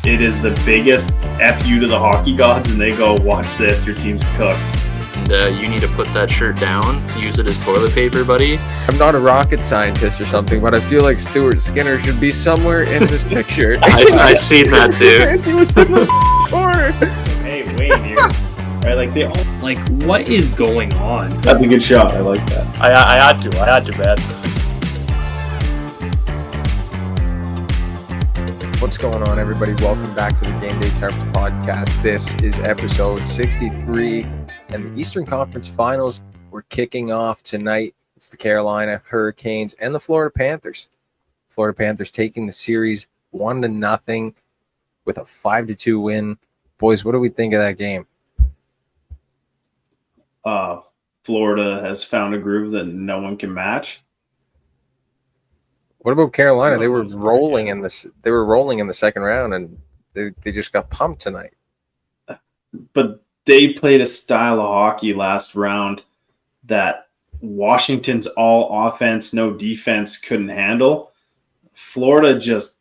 it is the biggest FU to the hockey gods, and they go, watch this, your team's cooked. And you need to put that shirt down, use it as toilet paper, buddy. I'm not a rocket scientist or something, but I feel like Stuart Skinner should be somewhere in this picture. I seen that too. He was in the corner. Hey, wait here. Right, like they all. Like, what is going on? That's a good shot. I like that. I had to, man. What's going on, everybody? Welcome back to the Gameday Tarps podcast. This is episode 63, and the Eastern Conference Finals were kicking off tonight. It's the Carolina Hurricanes and the Florida Panthers. Florida Panthers taking the series 1-0 with a 5-2 win. Boys, what do we think of that game? Florida has found a groove that no one can match. What about Carolina? They were rolling in this. They were rolling in the second round, and they just got pumped tonight. But they played a style of hockey last round that Washington's all offense, no defense couldn't handle. Florida just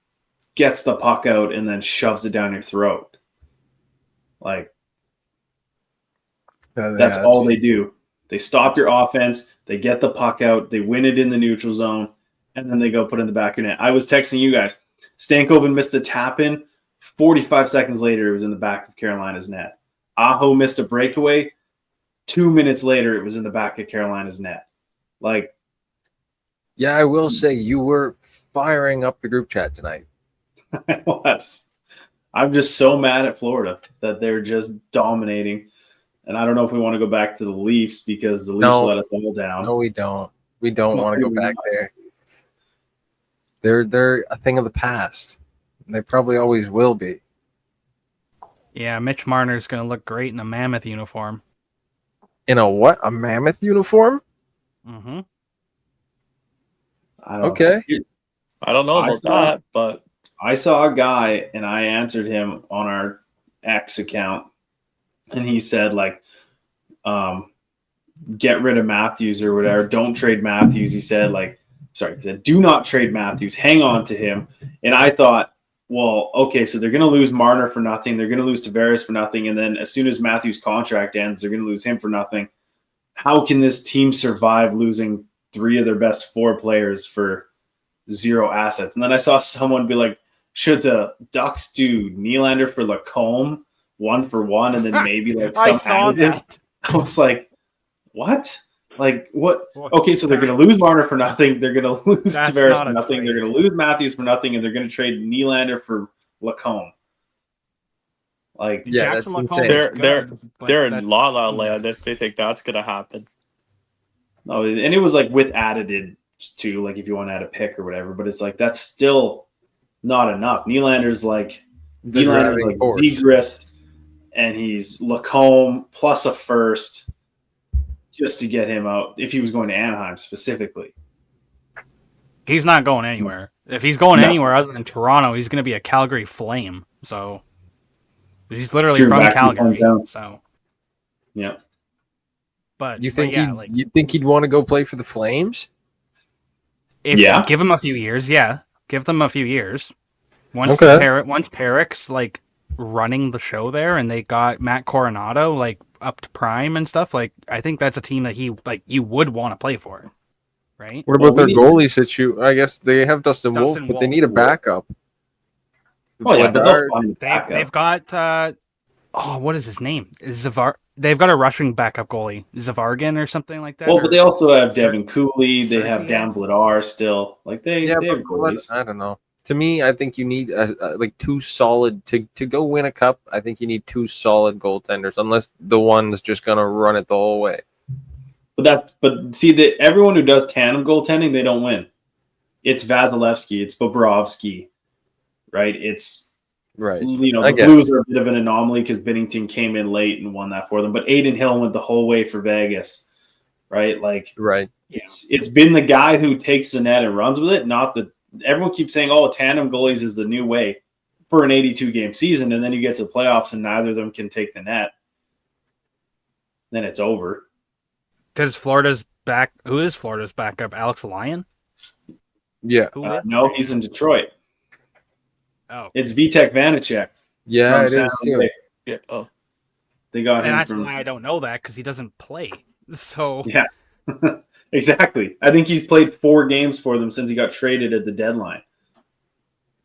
gets the puck out and then shoves it down your throat. Like, that's all they do. They stop your offense, they get the puck out, they win it in the neutral zone, and then they go put it in the back of your net. I was texting you guys. Stankoven missed the tap-in. 45 seconds later, it was in the back of Carolina's net. Aho missed a breakaway. 2 minutes later, it was in the back of Carolina's net. Like, yeah, I will say you were firing up the group chat tonight. I was. I'm just so mad at Florida that they're just dominating. And I don't know if we want to go back to the Leafs because the Leafs let us all down. No, we don't. We don't want to go back there. They're a thing of the past. They probably always will be. Yeah, Mitch Marner's going to look great in a Mammoth uniform. In a what? A Mammoth uniform? Mm-hmm. Okay. I don't know about that, but I saw a guy and I answered him on our X account, and he said, like, get rid of Matthews or whatever. Don't trade Matthews. He said, do not trade Matthews. Hang on to him. And I thought, well, okay, so they're going to lose Marner for nothing. They're going to lose Tavares for nothing. And then as soon as Matthews' contract ends, they're going to lose him for nothing. How can this team survive losing three of their best four players for zero assets? And then I saw someone be like, should the Ducks do Nylander for Lacombe 1-for-1 and then maybe like some I saw additive? that. I was like, what? Like, what? Okay, so they're going to lose Marner for nothing. They're going to lose Tavares for nothing. They're going to lose Matthews for nothing, and they're going to trade Nylander for Lacombe. Like, yeah, Jackson that's Lacombe insane. they're in La La Land if they think that's going to happen. no, and it was like with additives too, like if you want to add a pick or whatever. But it's like that's still not enough. Nylander's like Zegras, and he's Lacombe plus a first. Just to get him out, if he was going to Anaheim specifically. He's not going anywhere. If he's going anywhere other than Toronto, he's going to be a Calgary Flame. So he's literally from Calgary. So yeah. But you think but you think he'd want to go play for the Flames? Give him a few years. Yeah, give them a few years. Once Perrick's like running the show there, and they got Matt Coronado like up to prime and stuff, like I think that's a team that you would want to play for, right? What about their goalie situation? I guess they have Dustin Wolf, but they need a backup. Oh yeah, but they'll find a backup. They've got what is his name? They've got a rushing backup goalie, Zavargin or something like that. Well, but they also have Devin Cooley. They have Dan Bladar still. Like they have goalies. I don't know. To me, I think you need like two solid to go win a cup. I think you need two solid goaltenders, unless the one's just gonna run it the whole way. But see that everyone who does tandem goaltending, they don't win. It's Vasilevsky, it's Bobrovsky, right? It's right. The Blues are a bit of an anomaly because Binnington came in late and won that for them. But Adin Hill went the whole way for Vegas, right? Like, right. It's been the guy who takes the net and runs with it, not the. Everyone keeps saying, tandem goalies is the new way for an 82-game season, and then you get to the playoffs and neither of them can take the net. Then it's over. Because Florida's back. Who is Florida's backup? Alex Lyon? Yeah. No, he's in Detroit. Oh, It's Vitek Vanacek. Yeah, it San is. Jose. Too. Yeah. Oh. They got and him that's from. why I don't know that because he doesn't play. So Yeah, exactly. I think he's played 4 games for them since he got traded at the deadline.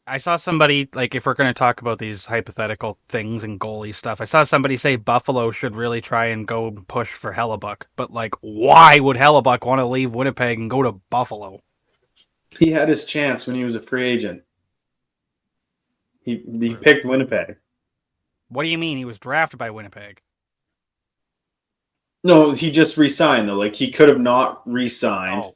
I saw somebody, like, if we're going to talk about these hypothetical things and goalie stuff, I saw somebody say Buffalo should really try and go push for Hellebuck. But, like, why would Hellebuck want to leave Winnipeg and go to Buffalo? He had his chance when he was a free agent. He picked Winnipeg. What do you mean? He was drafted by Winnipeg. No, he just re-signed though. Like he could have not re-signed, Oh.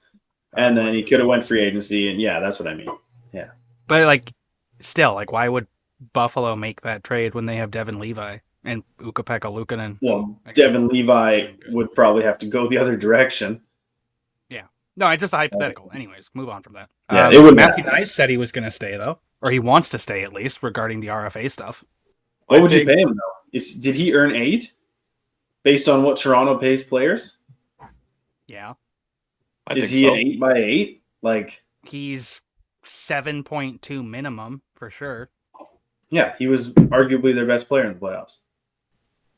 and then he could have went free agency. And yeah, that's what I mean. Yeah, But, like, still, like, why would Buffalo make that trade when they have Devin Levi and Ukko-Pekka Luukkonen? well, Devin Levi would probably have to go the other direction. No, it's just a hypothetical. Anyways, move on from that. Yeah, it would Matthew matter. Dice said he was going to stay, though. Or he wants to stay, at least, regarding the RFA stuff. What would you pay him though? Did he earn 8 based on what Toronto pays players? Yeah. Is he an 8x8? Like He's 7.2 minimum, for sure. yeah, he was arguably their best player in the playoffs.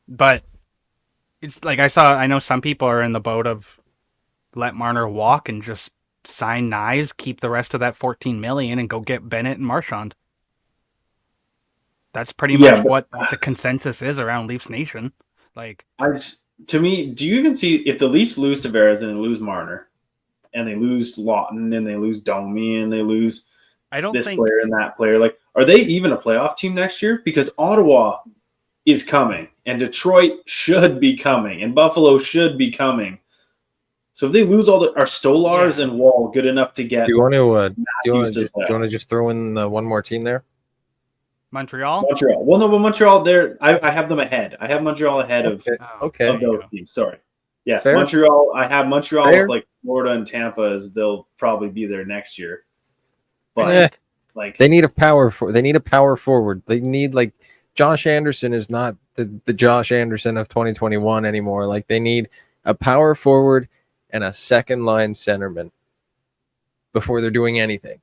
But it's like I know some people are in the boat of let Marner walk and just sign Nyes, keep the rest of that $14 million, and go get Bennett and Marchand. That's pretty much what the consensus is around Leafs Nation. Like, to me, do you even see if the Leafs lose Tavares and lose Marner, and they lose Lawton and they lose Domi and they lose player and that player, like, are they even a playoff team next year? Because Ottawa is coming, and Detroit should be coming, and Buffalo should be coming. So if they lose are Stolars and Wall good enough to get? Do you want to just throw in one more team there? Montreal. Well, no, but Montreal. I have them ahead. I have Montreal ahead of those teams. Sorry. Yes, fair. Montreal. I have Montreal with like Florida and Tampa as they'll probably be there next year. But like they need a power forward. They need like Josh Anderson is not the Josh Anderson of 2021 anymore. Like they need a power forward and a second line centerman before they're doing anything.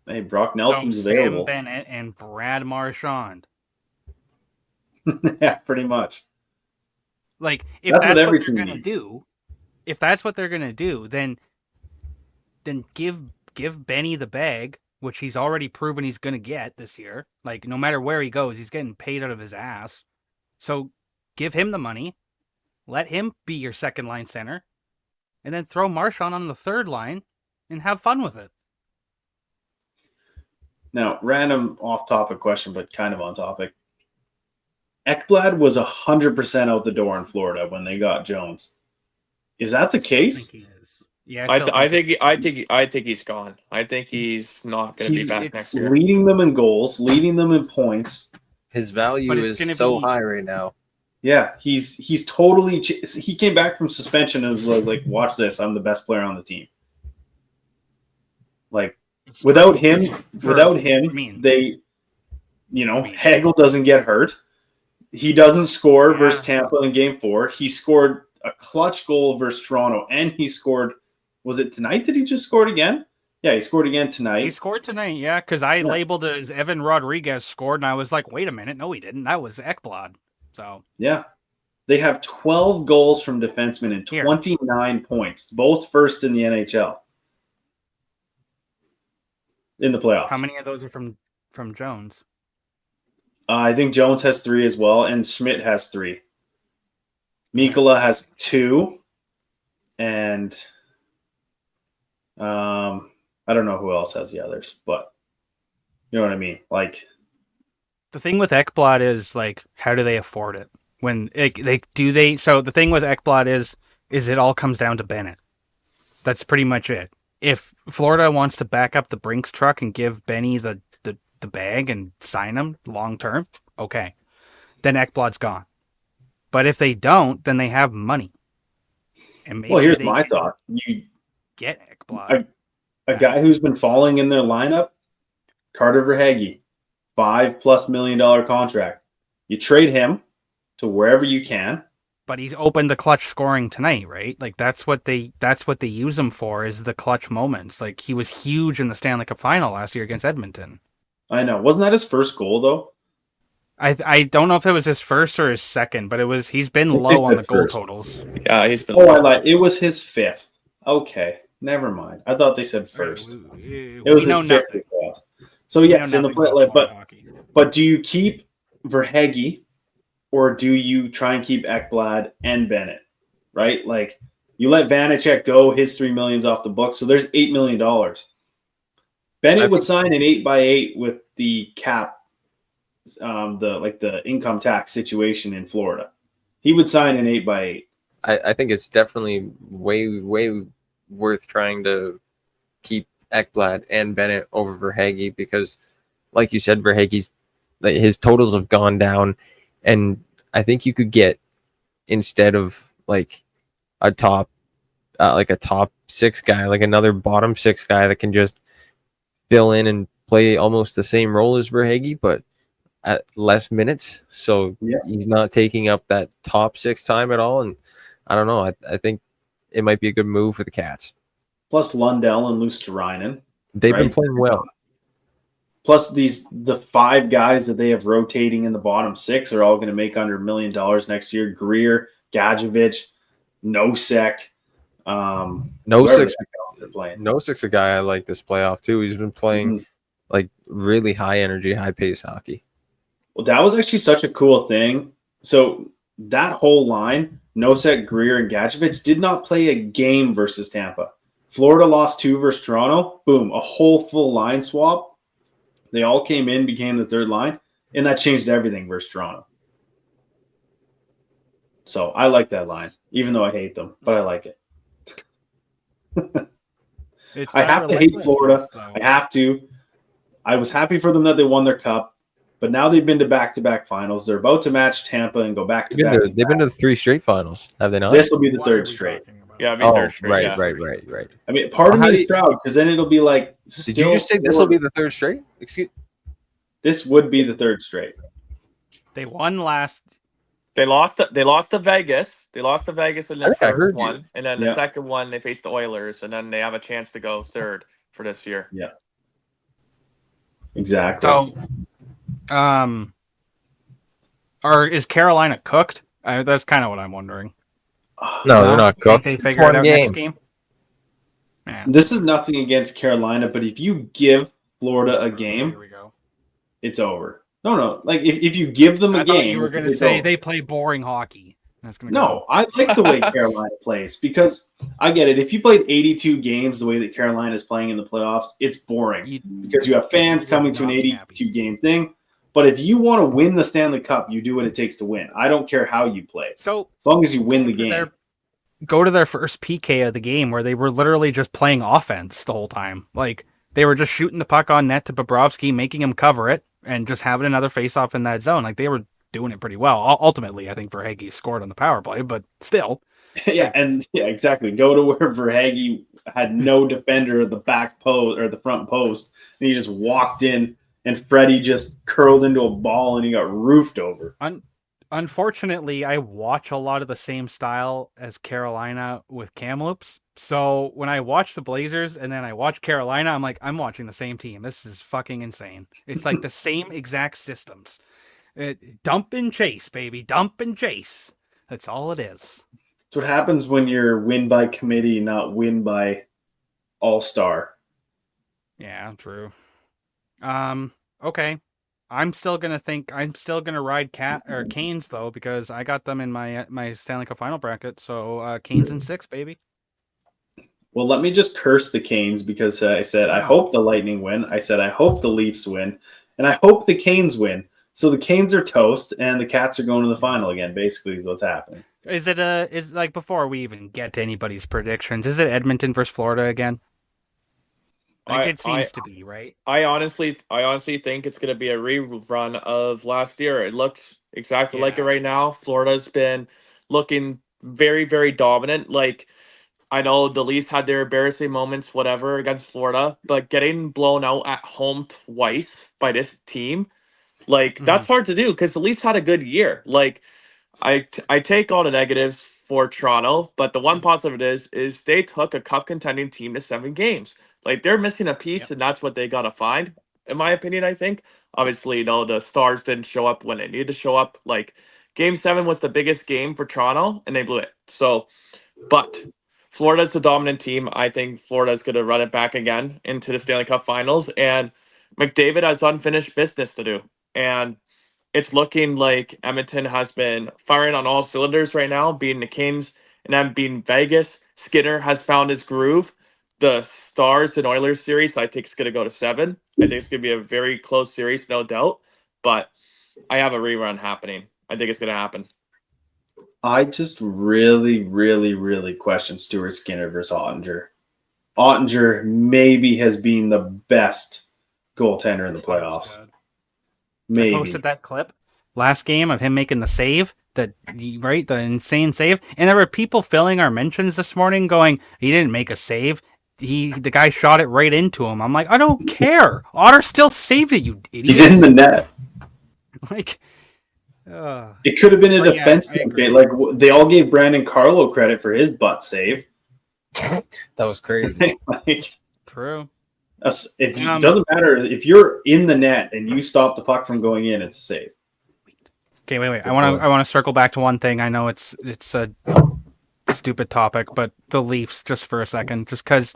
Hey, Brock Nelson's available. Sam Bennett and Brad Marchand. Yeah, pretty much. Like if that's what they're gonna do, then give Benny the bag, which he's already proven he's gonna get this year. Like no matter where he goes, he's getting paid out of his ass. So give him the money, let him be your second line center, and then throw Marchand on the third line and have fun with it. Now, random off-topic question, but kind of on topic. Ekblad was 100% out the door in Florida when they got Jones. Is that the case? I think he is. Yeah, I think he's gone. I think he's not going to be back next year. Leading them in goals, leading them in points. His value is so high right now. Yeah, he's totally. He came back from suspension and was like, "Watch this! I'm the best player on the team." Like without him, they, Hagel doesn't get hurt. He doesn't score versus Tampa in Game 4. He scored a clutch goal versus Toronto, and he scored. Was it tonight that he just scored again? Yeah, he scored again tonight. He scored tonight, yeah, because I labeled it as Evan Rodriguez scored, and I was like, wait a minute, no, he didn't. That was Ekblad. So yeah, they have 12 goals from defensemen and 29 points, both first in the NHL in the playoffs. How many of those are from Jones? I think Jones has 3 as well, and Schmidt has 3. Mikkola has 2, and I don't know who else has the others, but you know what I mean. Like the thing with Ekblad is like, how do they afford it? When So the thing with Ekblad is it all comes down to Bennett. That's pretty much it. If Florida wants to back up the Brinks truck and give Benny the bag and sign him long term, okay, then Ekblad's gone. But if they don't, then they have money. And maybe here's my thought: you get Ekblad, a guy who's been falling in their lineup, Carter Verhaeghe, $5+ million contract. You trade him to wherever you can. But he's opened the clutch scoring tonight, right? Like that's what they use him for, is the clutch moments. Like he was huge in the Stanley Cup final last year against Edmonton. I know. Wasn't that his first goal though? I don't know if it was his first or his second, but he's been I think low they on the said goal first. totals. Yeah, he's been. Oh, I lied. It was his fifth. Okay, never mind. I thought they said first. It was his fifth. So yes, in the play, but do you keep Verhaeghe or do you try and keep Ekblad and Bennett? Right, like you let Vanacek go, his $3 million off the book, so there's $8 million. Bennett would sign an 8x8 with the cap, the income tax situation in Florida. He would sign an 8x8. I think it's definitely way worth trying to keep Ekblad and Bennett over Verhaeghe because, like you said, Verhaeghe's his totals have gone down, and I think you could get instead of like a top six guy, like another bottom six guy that can just fill in and play almost the same role as Verhaeghe, but at less minutes. So he's not taking up that top six time at all. And I don't know. I think it might be a good move for the Cats. Plus Lundell and Luosterainen. They've been playing well. Plus the 5 guys that they have rotating in the bottom 6 are all going to make under $1 million next year. Greer, Gadjevich, Nosek. Nosek's a guy I like this playoff too. He's been playing like really high energy, high pace hockey. Well, that was actually such a cool thing. So that whole line, Nosek, Greer, and Gadjevich did not play a game versus Tampa. Florida lost 2 versus Toronto. Boom, a whole full line swap. They all came in, became the third line, and that changed everything versus Toronto. So I like that line, even though I hate them, but I like it. I have to hate Florida. I have to. I was happy for them that they won their cup, but now they've been to back-to-back finals. They're about to match Tampa and go back-to-back. They've been to the 3 straight finals, have they not? This will be the third straight. Yeah, third straight. Right. I mean, part of me is proud because then it'll be like. Did you just say this will be the third straight? Excuse. This would be the third straight. They won last. They lost to Vegas. They lost to Vegas in their first one, and then the second one they faced the Oilers, and then they have a chance to go third for this year. Yeah. Exactly. So, is Carolina cooked? That's kind of what I'm wondering. No, they're not cooked. Can't they figure it out next game? Yeah. This is nothing against Carolina, but if you give Florida a game, here we go. It's over. No. Like if you give them a game, you were going to say over. They play boring hockey. I like the way Carolina plays because I get it. If you played 82 games the way that Carolina is playing in the playoffs, it's boring because you have fans coming to an 82 game thing. But if you want to win the Stanley Cup, you do what it takes to win. I don't care how you play. So as long as you win the game. Go to their first PK of the game where they were literally just playing offense the whole time. Like they were just shooting the puck on net to Bobrovsky, making him cover it, and just having another face-off in that zone. Like they were doing it pretty well. Ultimately, I think Verhaeghe scored on the power play, but still. Exactly. Go to where Verhaeghe had no defender at the back post or the front post, and he just walked in, and Freddie just curled into a ball, and he got roofed over. Unfortunately, I watch a lot of the same style as Carolina with Kamloops. So when I watch the Blazers and then I watch Carolina, I'm like, I'm watching the same team. This is fucking insane. It's like the same exact systems. Dump and chase, baby. Dump and chase. That's all it is. That's what happens when you're win by committee, not win by all-star. Yeah, true. Okay. I'm still gonna ride Canes though because I got them in my Stanley Cup final bracket. So Canes in 6, baby. Well, let me just curse the Canes because I said I hope the Lightning win. I said I hope the Leafs win, and I hope the Canes win. So the Canes are toast, and the Cats are going to the final again. Basically, is what's happening. Is like before we even get to anybody's predictions? Is it Edmonton versus Florida again? It seems to be, right? I honestly think it's going to be a rerun of last year. It looks exactly like it right now. Florida's been looking very, very dominant. Like, I know the Leafs had their embarrassing moments, whatever, against Florida, but getting blown out at home twice by this team, that's hard to do because the Leafs had a good year. Like, I take all the negatives for Toronto, but the one positive is they took a cup contending team to 7 games. Like, they're missing a piece, and that's what they got to find. in my opinion. I think obviously, the Stars didn't show up when they needed to show up. Like Game 7 was the biggest game for Toronto, and they blew it. So, but Florida's the dominant team. I think Florida's going to run it back again into the Stanley Cup Finals, and McDavid has unfinished business to do. And it's looking like Edmonton has been firing on all cylinders right now, beating the Kings and then beating Vegas. Skinner has found his groove. The Stars and Oilers series, I think, is going to go to 7. I think it's going to be a very close series, no doubt. But I have a rerun happening. I think it's going to happen. I just really, really, really question Stuart Skinner versus Ottinger. Ottinger maybe has been the best goaltender in the playoffs. Maybe. I posted that clip last game of him making the save, the insane save, and there were people filling our mentions this morning going, he didn't make a save. The guy shot it right into him. I'm like, I don't care. Otter still saved it, you idiot. He's in the net. Like, it could have been a defenseman. Yeah, like they all gave Brandon Carlo credit for his butt save. That was crazy. True. It doesn't matter if you're in the net and you stop the puck from going in, it's a save. Okay, wait. I want to circle back to one thing. I know it's a stupid topic, but the Leafs just for a second, just because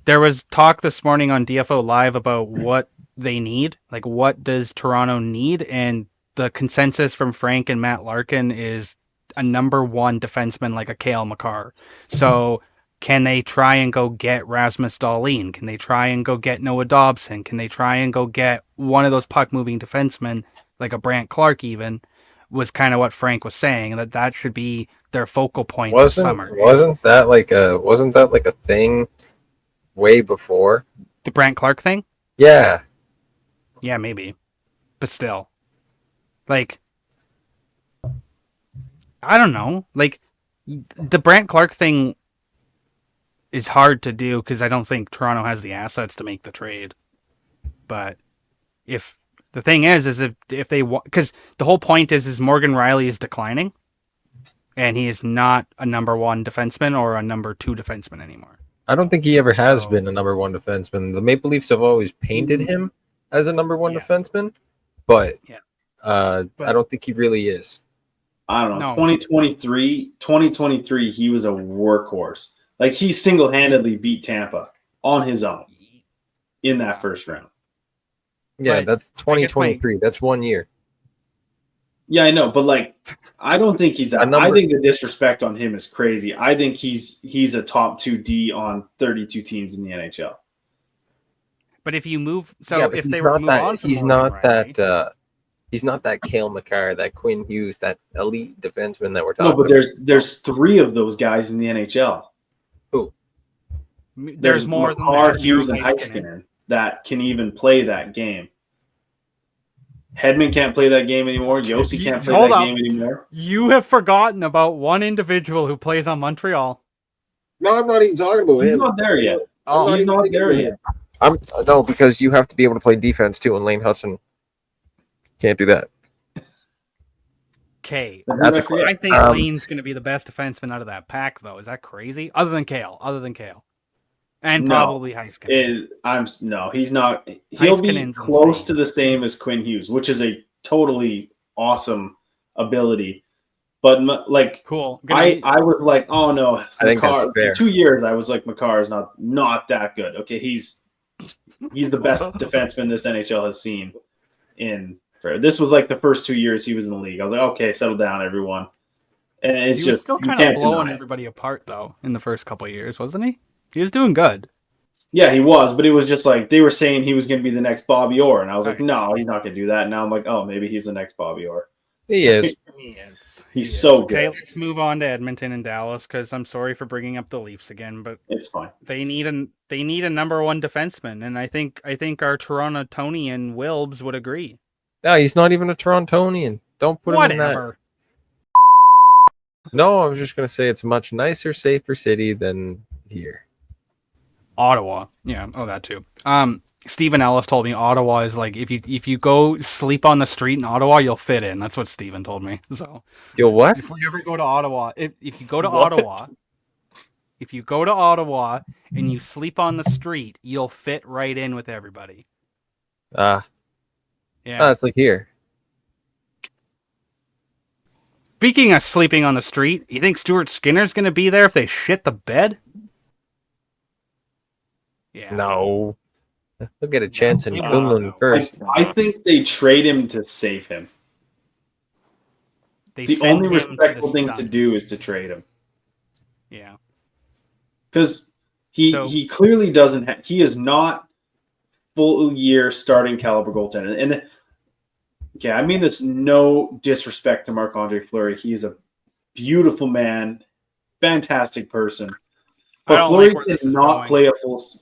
there was talk this morning on DFO Live about what they need, like what does Toronto need, and the consensus from Frank and Matt Larkin is a number 1 defenseman like a Cale Makar. So can they try and go get Rasmus Dahlin? Can they try and go get Noah Dobson? Can they try and go get one of those puck-moving defensemen, like a Brandt Clark even, was kind of what Frank was saying, that should be their focal point this summer. Wasn't that like a thing way before? The Brandt Clark thing? Yeah. Yeah, maybe. But still. Like, I don't know. Like, the Brandt Clark thing is hard to do because I don't think Toronto has the assets to make the trade. But if the thing is if they want, because the whole point is Morgan Ryley is declining, and he is not a number 1 defenseman or a number 2 defenseman anymore. I don't think he ever has been a number 1 defenseman. The Maple Leafs have always painted him as a number 1 defenseman, but I don't think he really is. I don't know. 2023, he was a workhorse. Like, he single-handedly beat Tampa on his own in that first round. Yeah, that's 2023. That's 1 year. Yeah, I know, but like, I don't think he's. I think the disrespect on him is crazy. I think he's a top 2 D on 32 teams in the NHL. But if you move, if they were to move on, he's not that Cale Makar, that Quinn Hughes, that elite defenseman that we're talking about. No, but there's 3 of those guys in the NHL. Who? There's more Makar, than Hughes, and Heiskanen that can even play that game. Hedman can't play that game anymore. Yossi can't play that game anymore. You have forgotten about one individual who plays on Montreal. No, I'm not even talking about him. He's not there yet. He's not there yet. No, because you have to be able to play defense too, and Lane Hudson can't do that. Okay. I think Lane's going to be the best defenseman out of that pack, though. Is that crazy? Other than Cale. And probably Heiskanen. He's not. He'll be close to the same as Quinn Hughes, which is a totally awesome ability. But like, cool. I was like, oh no, I think that's fair. For 2 years, I was like, Makar is not that good. Okay, he's the best defenseman this NHL has seen. This was like the first 2 years he was in the league. I was like, okay, settle down, everyone. And it's he was still kind of blowing everybody apart though in the first couple of years, wasn't he? He was doing good. Yeah, he was, but it was just like they were saying he was going to be the next Bobby Orr, and I was like, no, he's not going to do that. And now I'm like, oh, maybe he's the next Bobby Orr. He is. He's so good. Okay, let's move on to Edmonton and Dallas because I'm sorry for bringing up the Leafs again, but it's fine. They need a number 1 defenseman, and I think our Torontonian Wilbs would agree. No, he's not even a Torontonian. Don't put him in that. No, I was just going to say it's a much nicer, safer city than here. Ottawa. Yeah. Oh, that too. Stephen Ellis told me Ottawa is like if you go sleep on the street in Ottawa, you'll fit in. That's what Stephen told me. So you'll what? If we ever go to Ottawa, if you go to Ottawa, if you go to Ottawa and you sleep on the street, you'll fit right in with everybody. Yeah. It's like here. Speaking of sleeping on the street, you think Stuart Skinner's going to be there if they shit the bed? Yeah. No. They'll get a chance in No. Kunlun first. I think they trade him to save him. The only respectful thing to do is to trade him. Yeah. Because he clearly doesn't he is not full year starting caliber goaltender. And okay, I mean there's no disrespect to Marc-Andre Fleury. He is a beautiful man, fantastic person. But Fleury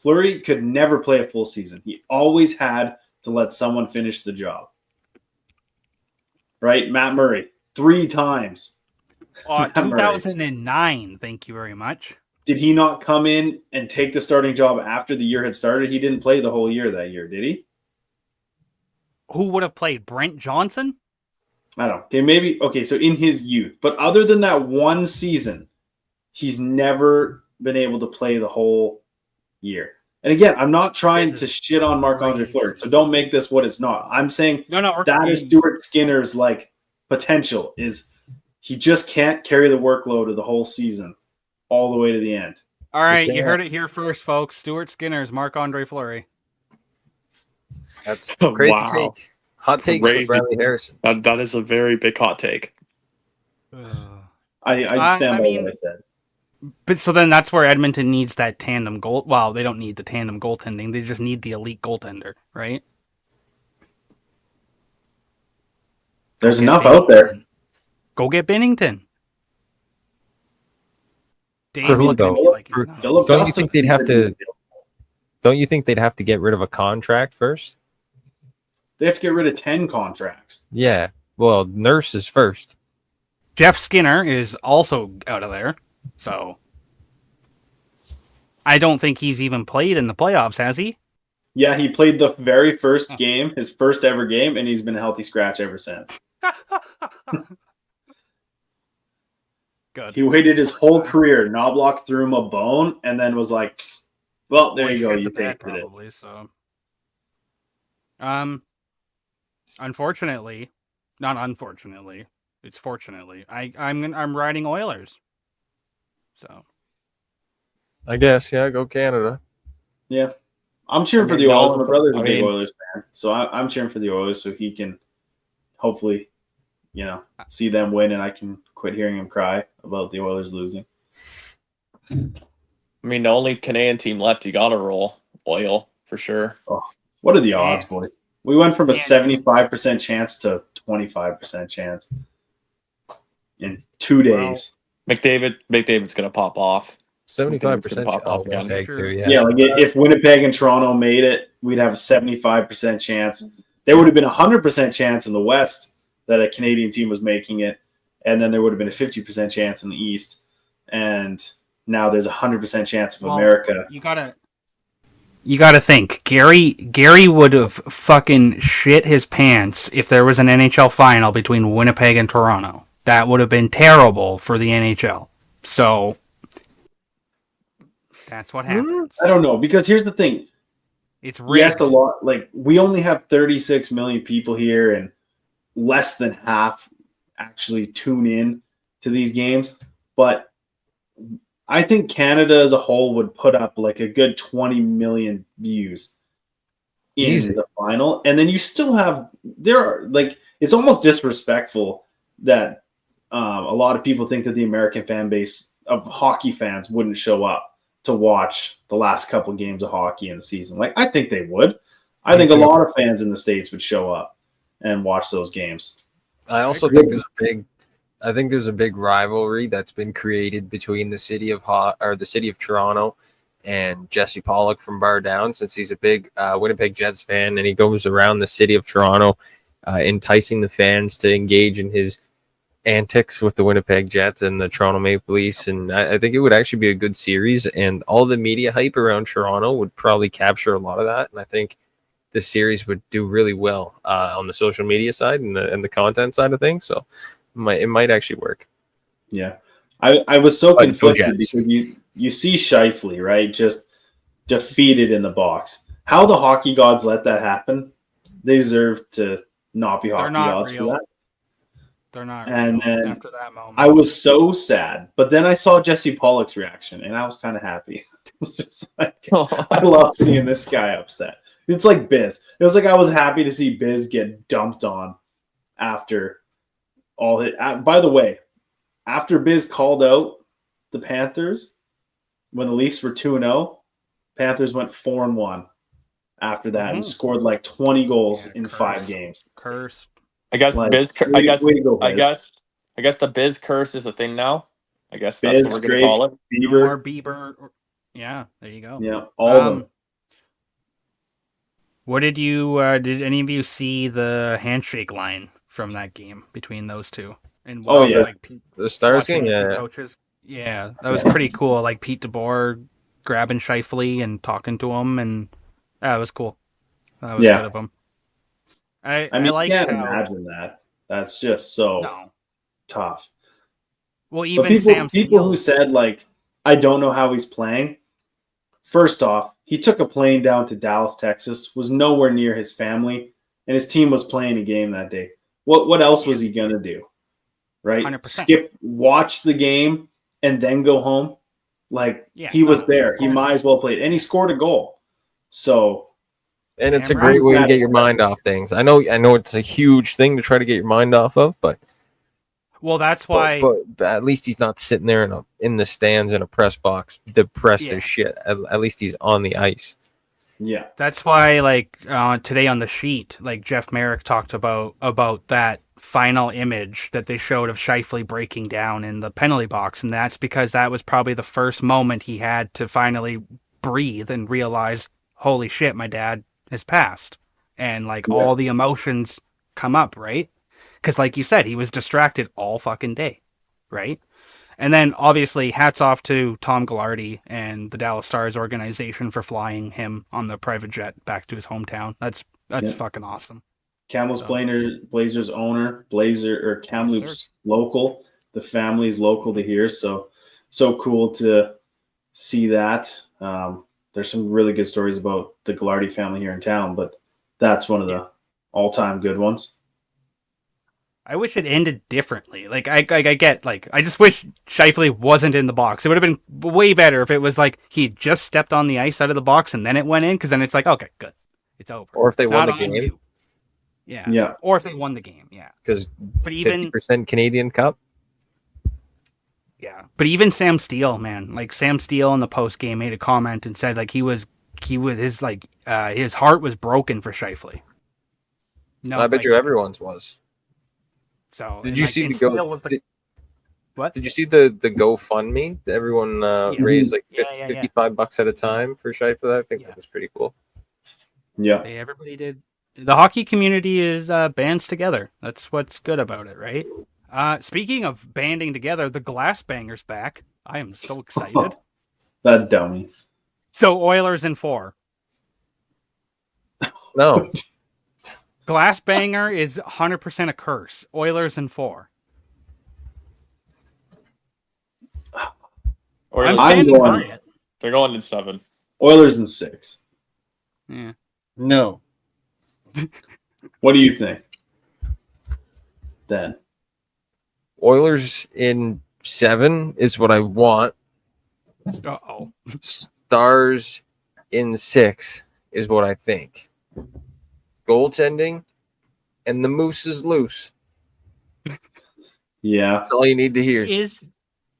Fleury could never play a full season. He always had to let someone finish the job. Right? Matt Murray, 3 times. 2009, thank you very much. Did he not come in and take the starting job after the year had started? He didn't play the whole year that year, did he? Who would have played? Brent Johnson? I don't know. Okay, maybe. Okay, so in his youth. But other than that one season, he's never been able to play the whole year. And again, I'm not trying to shit on Marc-Andre Fleury, so don't make this what it's not. I'm saying that is Stuart Skinner's potential is he just can't carry the workload of the whole season all the way to the end. All right, you heard it here first, folks. Stuart Skinner's Marc-Andre Fleury. That's crazy take. Hot takes for Bradley Harrison. That is a very big hot take. I stand by what I said. But so then that's where Edmonton needs that tandem goal. Well, they don't need the tandem goaltending. They just need the elite goaltender, right? There's enough out there. Go get Binnington. Don't you think they'd have to? Don't you think they'd have to get rid of a contract first? They have to get rid of 10 contracts. Yeah. Well, Nurse is first. Jeff Skinner is also out of there. So I don't think he's even played in the playoffs, has he? Yeah, he played the very first game, his first ever game, and he's been a healthy scratch ever since. Good. He waited his whole career. Knobloch threw him a bone and then was like, well, there you go. You tasted it. So. Unfortunately, not unfortunately, it's fortunately. I'm riding Oilers. So. I guess, yeah, go Canada. Yeah. I'm cheering for the Oilers. My brother's a big Oilers fan. So I'm cheering for the Oilers so he can hopefully, see them win and I can quit hearing him cry about the Oilers losing. I mean, the only Canadian team left, you got to roll Oil for sure. Oh, what are the odds, boys? We went from a 75% chance to 25% chance in 2 days. McDavid's going to pop off. 75% pop off again. Yeah, if Winnipeg and Toronto made it, we'd have a 75% chance. There would have been a 100% chance in the West that a Canadian team was making it, and then there would have been a 50% chance in the East. And now there's a 100% chance of America. You gotta think. Gary would have fucking shit his pants if there was an NHL final between Winnipeg and Toronto. That would have been terrible for the NHL. So that's what happens. I don't know, because here's the thing. It's rigged. Yes, a lot. We only have 36 million people here, and less than half actually tune in to these games. But I think Canada as a whole would put up a good 20 million views in the final. And then you still have it's almost disrespectful that a lot of people think that the American fan base of hockey fans wouldn't show up to watch the last couple games of hockey in the season. I think they would. I think a lot of fans in the States would show up and watch those games. I also think there's a big rivalry that's been created between the city of Toronto and Jesse Pollock from Bar Down, since he's a big Winnipeg Jets fan, and he goes around the city of Toronto enticing the fans to engage in his antics with the Winnipeg Jets and the Toronto Maple Leafs. And I think it would actually be a good series, and all the media hype around Toronto would probably capture a lot of that. And I think this series would do really well on the social media side and the content side of things. So it might actually work. Yeah. I was so conflicted because you see Scheifele, right, just defeated in the box. How the hockey gods let that happen, They deserve to not be They're hockey not gods real. for that. They're not And real then after that moment. I was so sad, but then I saw Jesse Pollock's reaction, and I was kind of happy. It's just like, I love seeing this guy upset. It's like Biz. It was like I was happy to see Biz get dumped on after all hit. By the way, after Biz called out the Panthers when the Leafs were 2-0, Panthers went 4-1 after that and scored like 20 goals in 5 games. Curse. I guess Like, Biz. way to go, I Biz. guess the Biz curse is a thing now. I guess that's Biz, what we're gonna Drake, call it. No Bieber. more Bieber. Yeah, there you go. Yeah, all of them. What did you? Did any of you see the handshake line from that game between those two? And Oh, yeah. like Pete, The Stars watching game, the two yeah. coaches. Yeah, that was pretty cool. Like Pete DeBoer grabbing Scheifele and talking to him, and that was cool. That was good of him. I mean, like you can't how imagine that. That's just so tough. Well, But even Sam people Steele, who said, like, I don't know how he's playing. First off, he took a plane down to Dallas, Texas, was nowhere near his family, and his team was playing a game that day. What else was he gonna do? Right? 100%. Watch the game, and then go home. Like, he was there. He might as well play it. And he scored a goal. So, and it's a great way to get your mind off things. I know it's a huge thing to try to get your mind off of, but well, that's why. But at least he's not sitting there in the stands in a press box, depressed as shit. At least he's on the ice. Yeah, that's why. Like today on the sheet, like Jeff Merrick talked about that final image that they showed of Scheifele breaking down in the penalty box, and that's because that was probably the first moment he had to finally breathe and realize, holy shit, my dad has passed, and like all the emotions come up, right? Because like you said, he was distracted all fucking day, right? And then obviously hats off to Tom Ghilardi and the Dallas Stars organization for flying him on the private jet back to his hometown. That's fucking awesome. Kamloops Blazers owner, Kamloops local. The family's local to here, so cool to see that. There's some really good stories about the Ghilardi family here in town, but that's one of the all-time good ones. I wish it ended differently. Like I get, like, I just wish Scheifele wasn't in the box. It would have been way better if it was like he just stepped on the ice out of the box and then it went in, because then it's like, okay, good, it's over. Or if they won the game. Yeah. Or if they won the game, because 50% Canadian Cup. Yeah, but even Sam Steele, man, like Sam Steele in the post game made a comment and said like he was his heart was broken for Scheifele. No, I bet you everyone's was. So did you see what? Did you see the GoFundMe? Everyone raised like $55 at a time for Scheifele. I think that was pretty cool. Yeah, everybody did. The hockey community is bands together. That's what's good about it, right? Speaking of banding together, the Glass Bangers back. I am so excited. That dummies. So Oilers in 4. No. Glass Banger is 100% a curse. Oilers in 4. They're going in 7. Oilers in 6. Yeah. No. What do you think? Then Oilers in 7 is what I want. Uh-oh. Stars in 6 is what I think. Goaltending and the Moose is loose. Yeah. That's all you need to hear. Is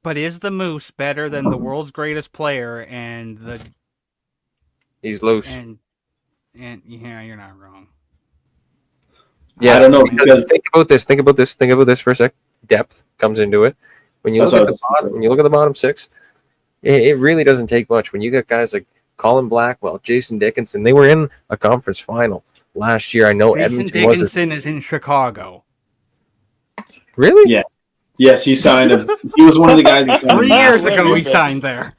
the Moose better than the world's greatest player and the... He's loose. And yeah, you're not wrong. Yeah, I don't know, because think about this for a sec. Depth comes into it. When you look at the bottom 6, it really doesn't take much. When you got guys like Colin Blackwell, Jason Dickinson, they were in a conference final last year. I know Jason Edmonton wasn't. Dickinson is in Chicago. Really? Yeah. Yes, he signed he was one of the guys who signed 3 years ago he signed there.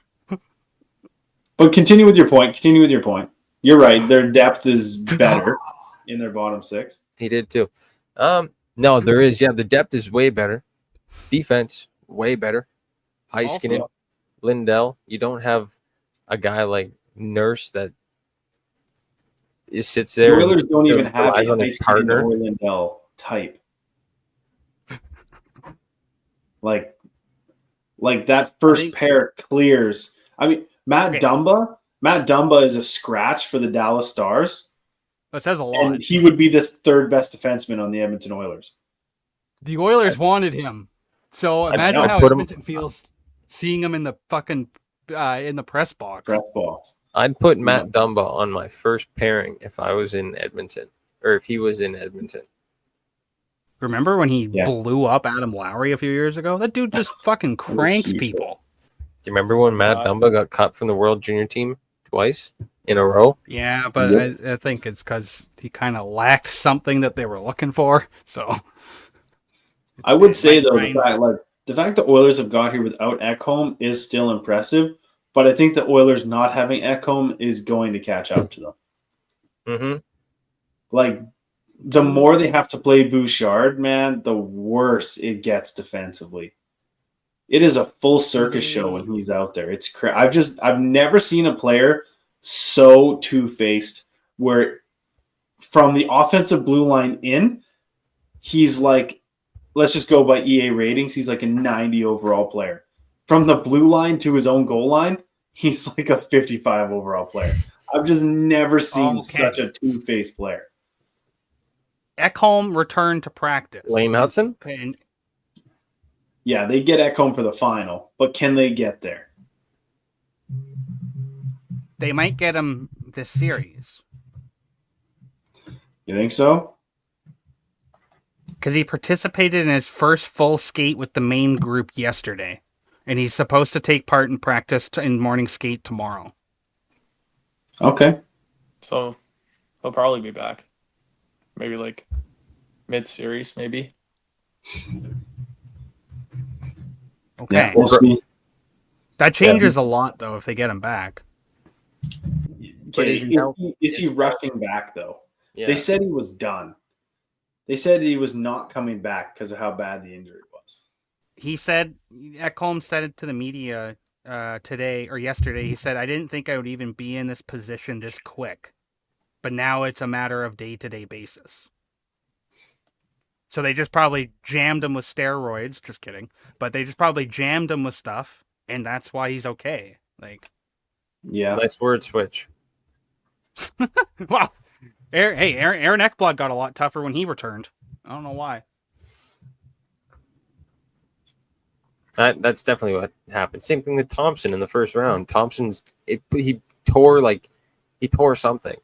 But continue with your point. You're right. Their depth is better in their bottom 6. He did too. No, there is. Yeah, the depth is way better. Defense, way better. Heiskanen, Lindell. You don't have a guy like Nurse that He sits The there. Oilers don't even have relies a on his partner. Orlandell type. Like that first pair clears. I mean, Matt Dumba is a scratch for the Dallas Stars. That says a lot. And he would be the third best defenseman on the Edmonton Oilers. The Oilers wanted him. So imagine how Edmonton feels seeing him in the fucking in the press box. I'd put Matt Dumba on my first pairing if I was in Edmonton, or if he was in Edmonton. Remember when he blew up Adam Lowry a few years ago? That dude just fucking cranks people. Do you remember when Matt Dumba got cut from the World Junior team twice in a row? Yeah, but I think it's because he kind of lacked something that they were looking for. So I would say though, the fact the Oilers have got here without Ekholm is still impressive, but I think the Oilers not having Ekholm is going to catch up to them. Mm-hmm. Like, the more they have to play Bouchard, man, the worse it gets defensively. It is a full circus show when he's out there. It's I've never seen a player so two-faced where from the offensive blue line in, he's like, let's just go by EA ratings, he's like a 90 overall player. From the blue line to his own goal line, he's like a 55 overall player. I've just never seen such a two-faced player. Ekholm returned to practice. Lane Hudson? Yeah, they get Ekholm for the final, but can they get there? They might get him this series. You think so? Because he participated in his first full skate with the main group yesterday, and he's supposed to take part in practice in morning skate tomorrow. Okay. So he'll probably be back. Maybe like mid-series, maybe. Okay. Yeah, we'll see. That changes a lot, though, if they get him back. Okay, is he rushing back, though? Yeah. They said he was done. They said he was not coming back because of how bad the injury was. He said, Ekholm said it to the media today or yesterday. He said, I didn't think I would even be in this position this quick. But now it's a matter of day-to-day basis. So they just probably jammed him with steroids. Just kidding. But they just probably jammed him with stuff, and that's why he's okay. Like, yeah. Nice word switch. Wow. Aaron Ekblad got a lot tougher when he returned. I don't know why. That's definitely what happened. Same thing with Thompson in the first round. He tore something.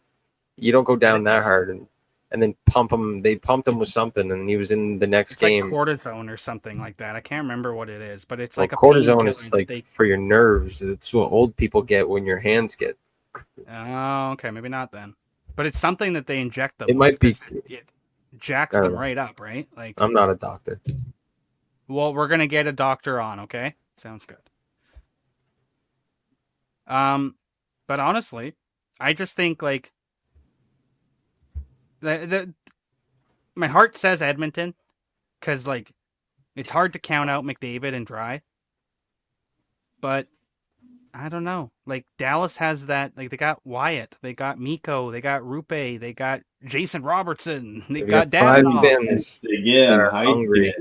You don't go down that hard and then pump him. They pumped him with something, and he was in the next game. Like cortisone or something like that. I can't remember what it is, but it's like a cortisone is like for your nerves. It's what old people get when your hands get. Oh, okay, maybe not then. But it's something that they inject them. It might be. It jacks them right up, right? Like I'm not a doctor. Well, we're gonna get a doctor on. Okay, sounds good. But honestly, I just think like. My heart says Edmonton because like it's hard to count out McDavid and Dry, but I don't know. Like Dallas has that. Like they got Wyatt, they got Mikko, they got Rupe, they got Jason Robertson, they got Daeden. Again, hungry.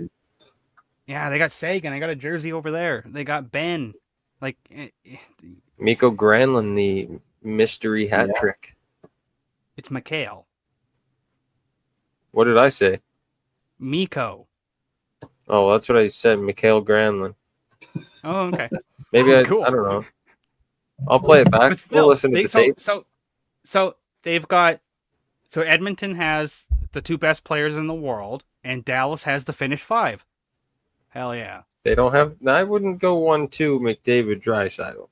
Yeah, they got Sagan. I got a jersey over there. They got Ben. Like Mikko Granlund, the mystery hat trick. It's McHale. What did I say? Mikko. Oh, that's what I said. Mikhail Granlund. Oh, okay. Maybe cool. I don't know. I'll play it back. We'll listen to the tape. So they've got. So Edmonton has the two best players in the world, and Dallas has the Finnish 5. Hell yeah. They don't have. I wouldn't go 1-2 McDavid Draisaitl.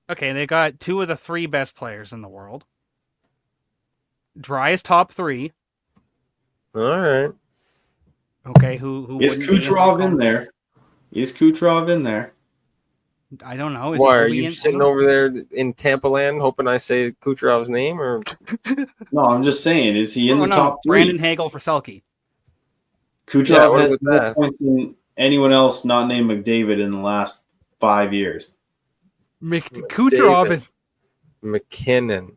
Okay, they got 2 of the 3 best players in the world. Dry is top 3. All right. Okay, who is Kucherov in there? Is Kucherov in there? I don't know. Why are you sitting over there in Tampa land hoping I say Kucherov's name? Or no, I'm just saying. Is he in the top 3? Brandon Hagel for Selke. Kucherov has more points than anyone else not named McDavid in the last 5 years. Kucherov is McKinnon.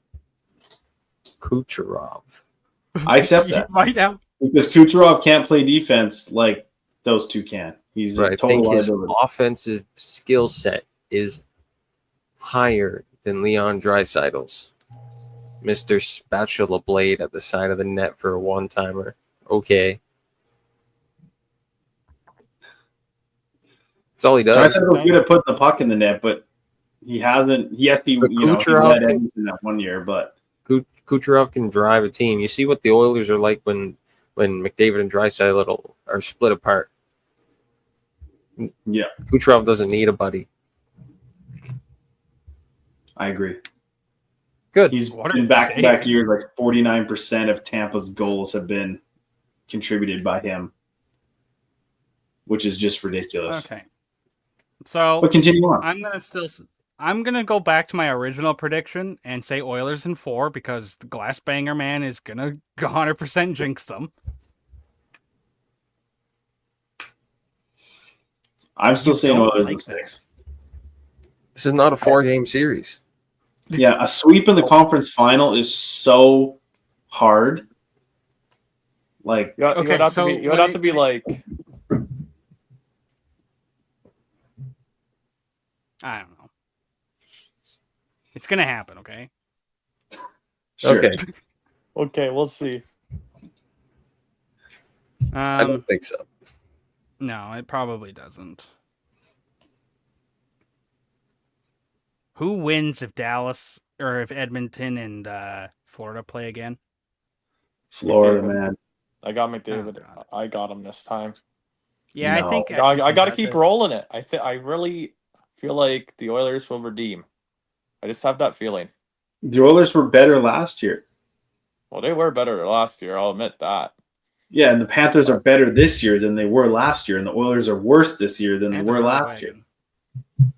Kucherov. I accept You that might have. because Kucherov can't play defense like those two can. He's But a I total think his liability. offensive skill set is higher than Leon Draisaitl's. Mr. Spatula Blade at the side of the net for a one-timer. Okay. That's all he does. Draisaitl's good at putting the puck in the net, but he hasn't. Yes, he But he Kucherov led can- Edmonton that 1 year, but Kucherov can drive a team. You see what the Oilers are like when McDavid and Draisaitl are split apart. yeah, Kucherov doesn't need a buddy. I agree. Good. He's What in are back-to-back they? years, like 49% of Tampa's goals have been contributed by him, which is just ridiculous. Okay. So But continue on. I'm gonna go back to my original prediction and say Oilers in 4 because the glass banger man is gonna 100% jinx them. I'm still You saying don't Oilers like in 6. This is not a 4-game series. Yeah, a sweep in the conference final is so hard. Like, You Okay, would have so to be. You would have to be like. I don't know. It's gonna happen, okay? sure. Okay. Okay, we'll see. I don't think so. No, it probably doesn't. Who wins if Dallas or if Edmonton and Florida play again? Florida, McDavid. man. I got McDavid. Oh, God. I got him this time. Yeah, I No. think I Edmonton got to does keep it. rolling it. I really feel like the Oilers will redeem. I just have that feeling. The Oilers were better last year. Well, they were better last year. I'll admit that. Yeah, and the Panthers are better this year than they were last year, and the Oilers are worse this year than they Panthers were are a last year. wagon.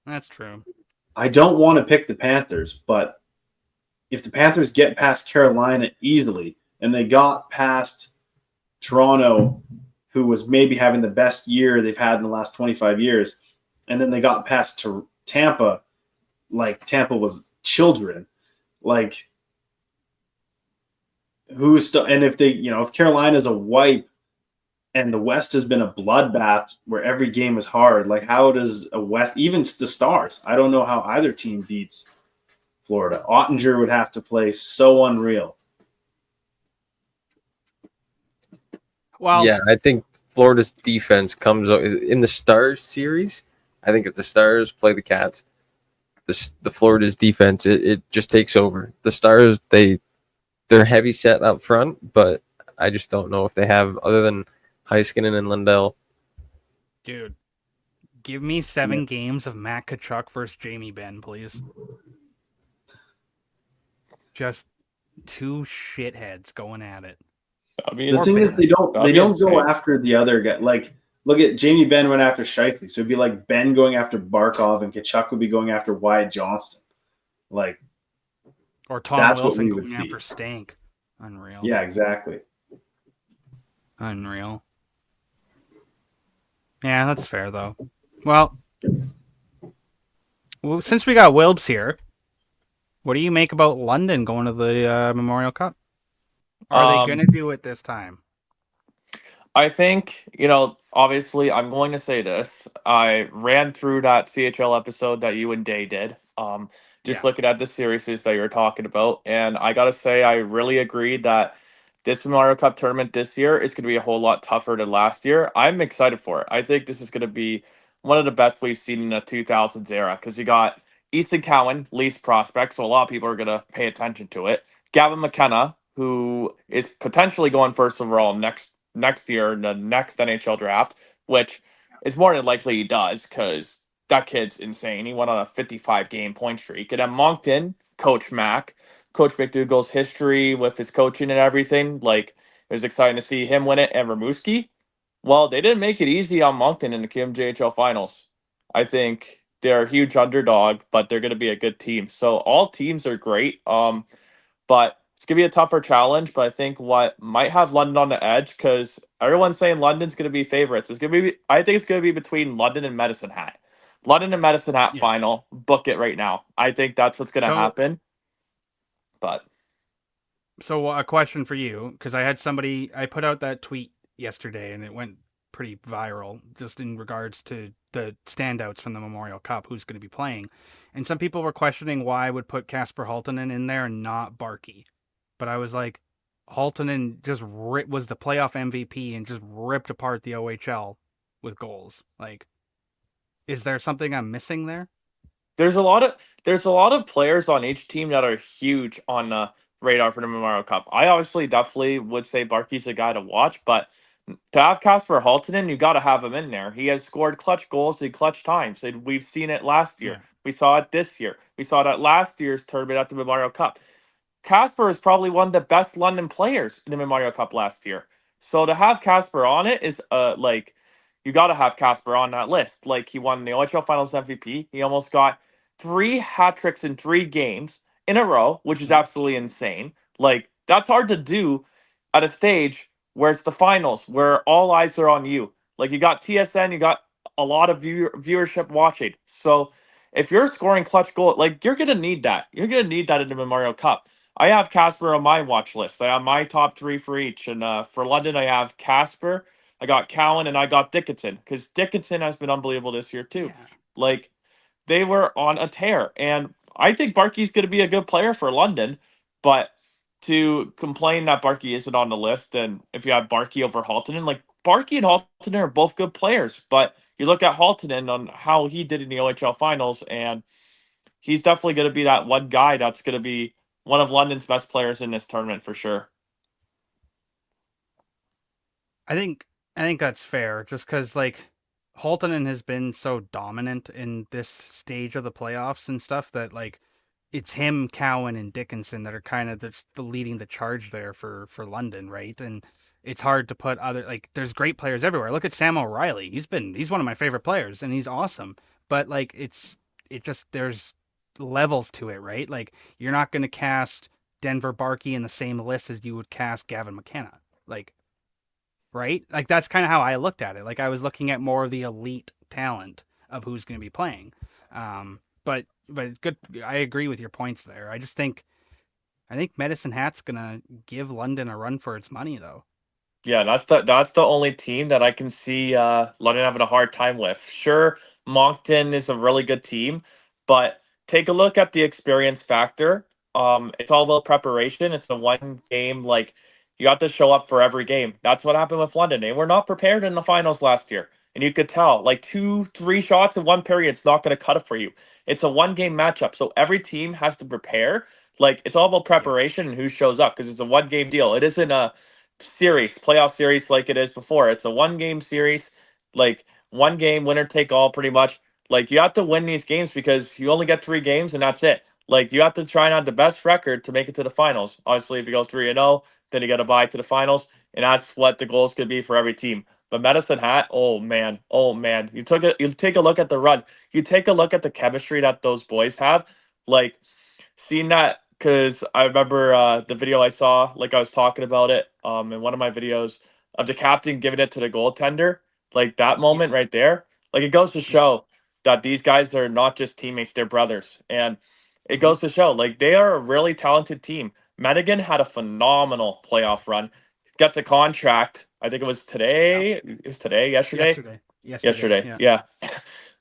That's true. I don't want to pick the Panthers, but if the Panthers get past Carolina easily and they got past Toronto, who was maybe having the best year they've had in the last 25 years, and then they got past to Tampa, like Tampa was children, like who's still, and if they, if Carolina's a wipe and the West has been a bloodbath where every game is hard, like how does a West, even the Stars, I don't know how either team beats Florida. Ottinger would have to play so unreal. Well, Yeah, I think Florida's defense comes up in the Stars series. I think if the Stars play the Cats, the Florida's defense it just takes over. The Stars they're heavy set up front, but I just don't know if they have other than Heiskanen and Lindell. dude, give me 7 games of Matt Tkachuk versus Jamie Benn, please. Just two shitheads going at it. I mean, The thing is, they don't That'd be go insane. after the other guy. Like, look at Jamie Benn went after Shifley, so it'd be like Ben going after Barkov, and Tkachuk would be going after Wyatt Johnston. Like, Or Tom That's what Wilson we would going see. after Stank. Unreal. yeah, exactly. Unreal. Yeah, that's fair though. Well, since we got Wilbs here, what do you make about London going to the Memorial Cup? Are they going to do it this time? I think, obviously, I'm going to say this. I ran through that CHL episode that you and Day did, just Yeah. looking at the series that you were talking about. And I got to say, I really agree that this Memorial Cup tournament this year is going to be a whole lot tougher than last year. I'm excited for it. I think this is going to be one of the best we've seen in the 2000s era because you got Easton Cowan, least prospect, so a lot of people are going to pay attention to it. Gavin McKenna, who is potentially going first overall next year in the next NHL draft, which is more than likely he does because that kid's insane. He went on a 55-game point streak. And at Moncton, Coach McDougall's history with his coaching and everything, like, it was exciting to see him win it. And Rimouski, well, they didn't make it easy on Moncton in the KMJHL finals. I think they're a huge underdog, but they're going to be a good team. So all teams are great. But it's going to be a tougher challenge, but I think what might have London on the edge, because everyone's saying London's going to be favorites. I think it's going to be between London and Medicine Hat. London and Medicine Hat Yeah. final. Book it right now. I think that's what's going to So- happen. But So a question for you, because I put out that tweet yesterday and it went pretty viral just in regards to the standouts from the Memorial Cup, who's going to be playing. And some people were questioning why I would put Kasper Haltonen in there and not Barkey. But I was like, Haltonen was the playoff MVP and just ripped apart the OHL with goals. Like, is there something I'm missing there? there's a lot of players on each team that are huge on the radar for the Memorial Cup. I obviously definitely would say Barkey's a guy to watch, but to have Kasper Haltonen, you got to have him in there. He has scored clutch goals in clutch times, and we've seen it last year. Yeah. We saw it this year. We saw it at last year's tournament at the Memorial Cup. Casper is probably one of the best London players in the Memorial Cup last year. So to have Casper on it is like you got to have Casper on that list. Like he won the OHL Finals MVP. He almost got 3 hat tricks in 3 games in a row, which is absolutely insane. Like that's hard to do at a stage where it's the finals, where all eyes are on you. Like you got TSN, you got a lot of viewership watching. So if you're scoring clutch goal, like you're gonna need that. You're gonna need that in the Memorial Cup. I have Casper on my watch list. I have my top 3 for each. And for London, I have Casper, I got Cowan, and I got Dickinson. Because Dickinson has been unbelievable this year, too. Yeah. Like, they were on a tear. And I think Barkey's going to be a good player for London. But to complain that Barkey isn't on the list, and if you have Barkey over Haltonen, like, Barkey and Haltonen are both good players. But you look at Haltonen on how he did in the OHL Finals, and he's definitely going to be that one guy that's going to be one of London's best players in this tournament for sure. I think that's fair, just because like Haltonen has been so dominant in this stage of the playoffs and stuff that like it's him, Cowan, and Dickinson that are kind of the leading the charge there for London, right? And it's hard to put other like there's great players everywhere. Look at Sam O'Reilly. He's one of my favorite players and he's awesome. But like it just there's levels to it, right? Like you're not going to cast Denver Barkey in the same list as you would cast Gavin McKenna. Like right? Like that's kind of how I looked at it. Like I was looking at more of the elite talent of who's going to be playing. But good. I agree with your points there. I think Medicine Hat's going to give London a run for its money though. Yeah, that's the only team that I can see London having a hard time with. Sure, Moncton is a really good team, but take a look at the experience factor. It's all about preparation. It's the one game like you have to show up for every game. That's what happened with London. They were not prepared in the finals last year. And you could tell, like 2-3 shots in one period, it's not going to cut it for you. It's a one game matchup. So every team has to prepare. Like it's all about preparation and who shows up because it's a one game deal. It isn't a playoff series like it is before. It's a one game series, like one game, winner take all pretty much. Like you have to win these games because you only get 3 games and that's it. Like you have to try and have the best record to make it to the finals. Obviously, if you go 3-0, then you got to bye to the finals, and that's what the goals could be for every team. But Medicine Hat, oh man. You take a look at the run. You take a look at the chemistry that those boys have. Like seeing that because I remember the video I saw, like I was talking about it in one of my videos of the captain giving it to the goaltender. Like that moment right there, like it goes to show that these guys are not just teammates, they're brothers. And it goes to show like they are a really talented team. Madigan had a phenomenal playoff run. Gets a contract. I think it was today. It was today, yesterday. Yesterday. Yeah.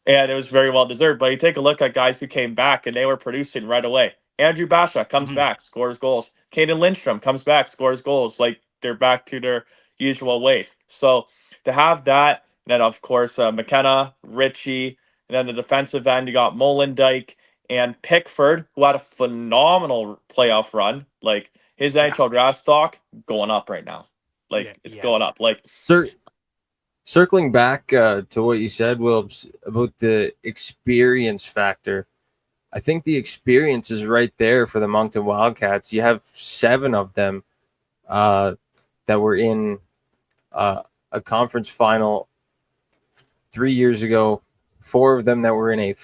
And it was very well deserved. But you take a look at guys who came back and they were producing right away. Andrew Basha comes back, scores goals. Caden Lindstrom comes back, scores goals. Like they're back to their usual ways. So to have that, and then of course McKenna, Ritchie, and then the defensive end, you got Molendijk and Pickford, who had a phenomenal playoff run. Like his NHL draft stock going up right now. Like it's going up. Like circling back to what you said, Wilbs, about the experience factor. I think the experience is right there for the Moncton Wildcats. You have 7 of them that were in a conference final 3 years ago, 4 of them that were in a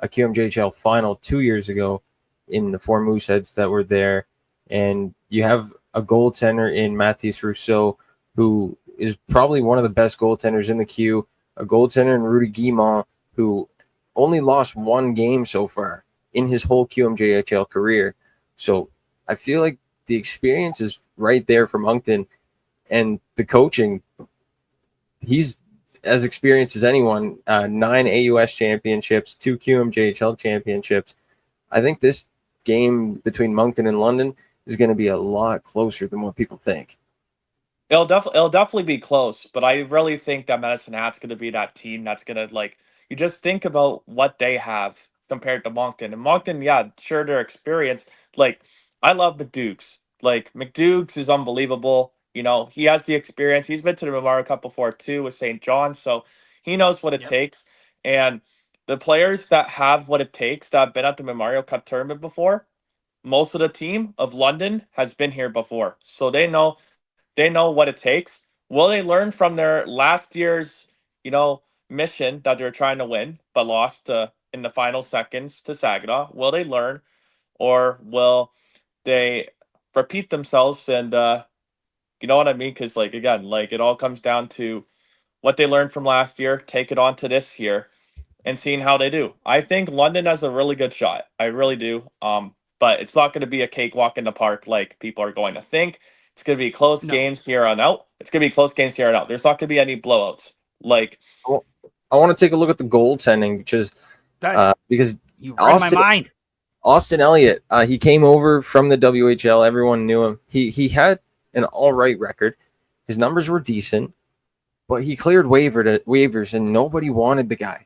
QMJHL final 2 years ago in the 4 Mooseheads that were there. And you have a goaltender in Matthias Rousseau, who is probably one of the best goaltenders in the queue, a goaltender in Rudy Guimont, who only lost 1 game so far in his whole QMJHL career. So I feel like the experience is right there for Moncton, and the coaching, he's as experienced as anyone. 9 AUS championships, 2 QMJHL championships. I think this game between Moncton and London is going to be a lot closer than what people think. It'll definitely be close, but I really think that Medicine Hat's going to be that team that's going to, like, you just think about what they have compared to Moncton. And Moncton, yeah, sure, they're experienced. Like, I love McDukes. Like, McDukes is unbelievable. You know, he has the experience. He's been to the Memorial Cup before too with St. John, so he knows what it takes. And the players that have what it takes that have been at the Memorial Cup tournament before, most of the team of London has been here before, so they know what it takes. Will they learn from their last year's, you know, mission that they're trying to win but lost in the final seconds to Saginaw? Will they learn, or will they repeat themselves? And you know what I mean? Because, like, again, like, it all comes down to what they learned from last year, take it on to this year, and seeing how they do. I think London has a really good shot. I really do. But it's not going to be a cakewalk in the park like people are going to think. It's going to be close games here on out. It's going to be close games here on out. There's not going to be any blowouts. Like, I want to take a look at the goaltending, because you read my mind. Austin Elliott, he came over from the WHL. Everyone knew him. He had an all right record. His numbers were decent, but he cleared waivers, and nobody wanted the guy.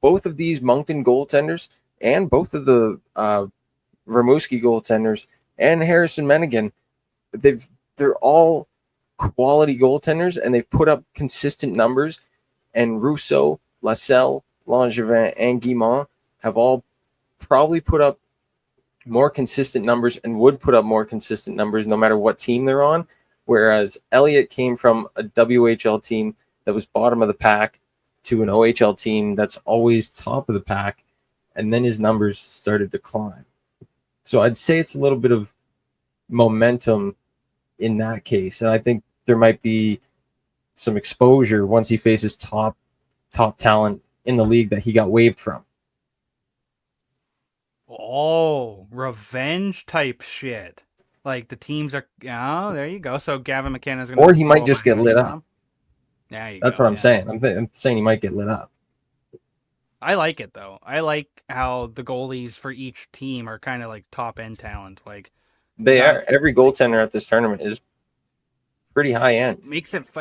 Both of these Moncton goaltenders and both of the Rimouski goaltenders and Harrison Menigan, they're all quality goaltenders, and they've put up consistent numbers. And Rousseau, Lasselle, Langevin, and Guimont have all probably put up more consistent numbers and would put up more consistent numbers no matter what team they're on. Whereas Elliott came from a WHL team that was bottom of the pack to an OHL team that's always top of the pack, and then his numbers started to climb. So I'd say it's a little bit of momentum in that case, and I think there might be some exposure once he faces top talent in the league that he got waived from. Oh, revenge type shit. Like the teams are. Oh, there you go. So Gavin McKenna's going to. Or he might just get lit up. That's what I'm saying. I'm saying he might get lit up. I like it though. I like how the goalies for each team are kind of like top end talent. Like they are. Every goaltender at this tournament is pretty high end. It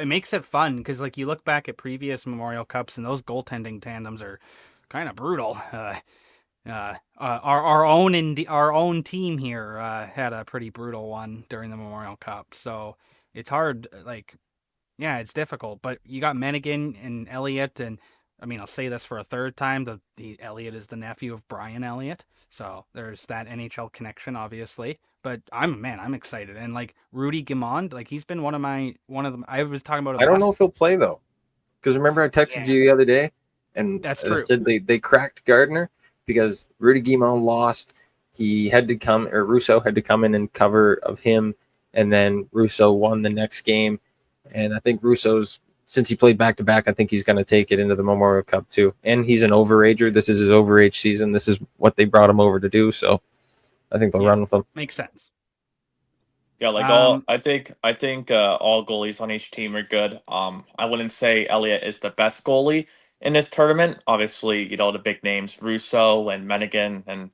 makes it fun because like you look back at previous Memorial Cups and those goaltending tandems are kind of brutal. Our own team here had a pretty brutal one during the Memorial Cup, so it's hard. Like, yeah, it's difficult. But you got Menigan and Elliott, and I mean, I'll say this for a third time: the Elliott is the nephew of Brian Elliott, so there's that NHL connection, obviously. But I'm excited, and like Rudy Guimond, like he's been one of them. I was talking about. I don't know if he'll play though, because remember I texted you the other day, and that's true. Said they cracked Gardner. Because Rudy Guimond lost, Rousseau had to come in and cover of him, and then Rousseau won the next game. And I think since he played back-to-back, I think he's going to take it into the Memorial Cup too. And he's an overager. This is his overage season. This is what they brought him over to do. So I think they'll run with him. Makes sense. Yeah, like I think all goalies on each team are good. I wouldn't say Elliott is the best goalie in this tournament. Obviously, you know, the big names, Rousseau and Menigan, and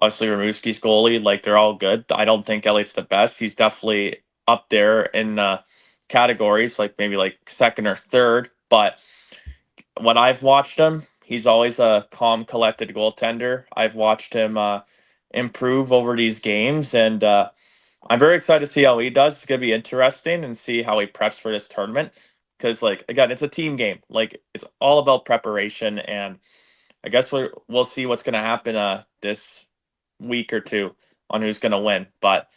obviously Rimouski's goalie, like they're all good. I don't think Elliott's the best. He's definitely up there in categories, like maybe like second or third. But when I've watched him, he's always a calm, collected goaltender. I've watched him improve over these games, and I'm very excited to see how he does. It's going to be interesting and see how he preps for this tournament. Because, like, again, it's a team game. Like, it's all about preparation, and I guess we'll see what's going to happen this week or two on who's going to win. But